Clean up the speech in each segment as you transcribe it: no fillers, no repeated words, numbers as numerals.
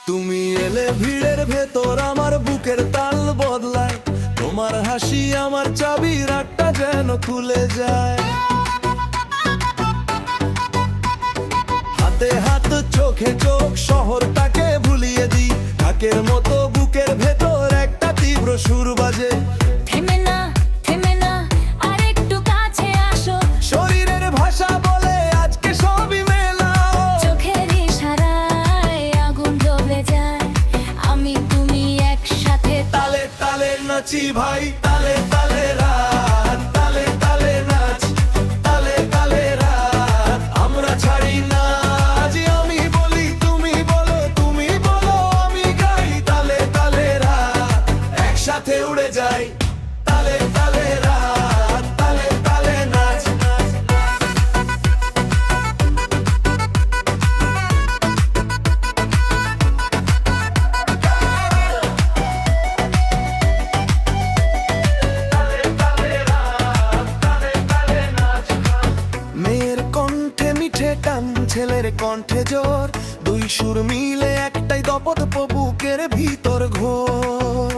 তুমি এলে ভিড়ের ভেতর আমার বুকের তাল বদলায়, তোমার হাসি আমার চাবির আটটা যেন খুলে যায়। হাতে হাত চোখে চোখ শহরটাকে ভুলিয়ে দিই, ঢাকের মতো বুকের ভেতর একটা তীব্র সুর বাজে। থেমে না থেমে না আর একটু কাছে আসো, শরীরের ভাষা বলে আজকে সবই মেলাও। চোখের ইশারায় আগুন জ্বলে যায়, আমি তুমি একসাথে তালে তালে নাচি ভাই, তালে তালে রাত, তালে তালে নাচ, তালে তালে রাত, আমরা ছাড়ি না। আজ আমি বলি তুমি বলো, তুমি বলো আমি গাই, তালে তালে রাত একসাথে উড়ে যাই। তালে তালে রাত, তালে তালে নাচ। মেয়ের কণ্ঠে মিঠে টান, ছেলের কণ্ঠে জোর, দুই সুর মিলে একটাই দপদ বুকের ভিতর ঘোর।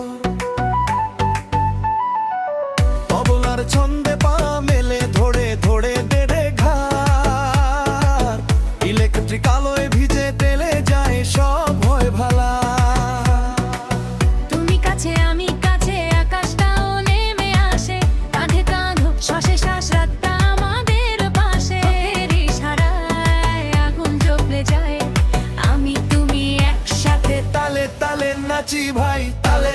তবলার ছন্দে পা মেলে ধরে ধরে দেড়ে ঘাট, ইলেকট্রিক আলোয় ভিজে তেলে যায় সব ভয় ভালা। তুমি কাছে আমি কাছে, আকাশটাও নেমে আসে, কাঁধে কাঁধ শ্বাসে শ্বাস, রাতটা আমাদের পাশে। ইশারায় আগুন জ্বলে যায়, আমি তুমি একসাথে তালে তালে নাচি ভাই, তালে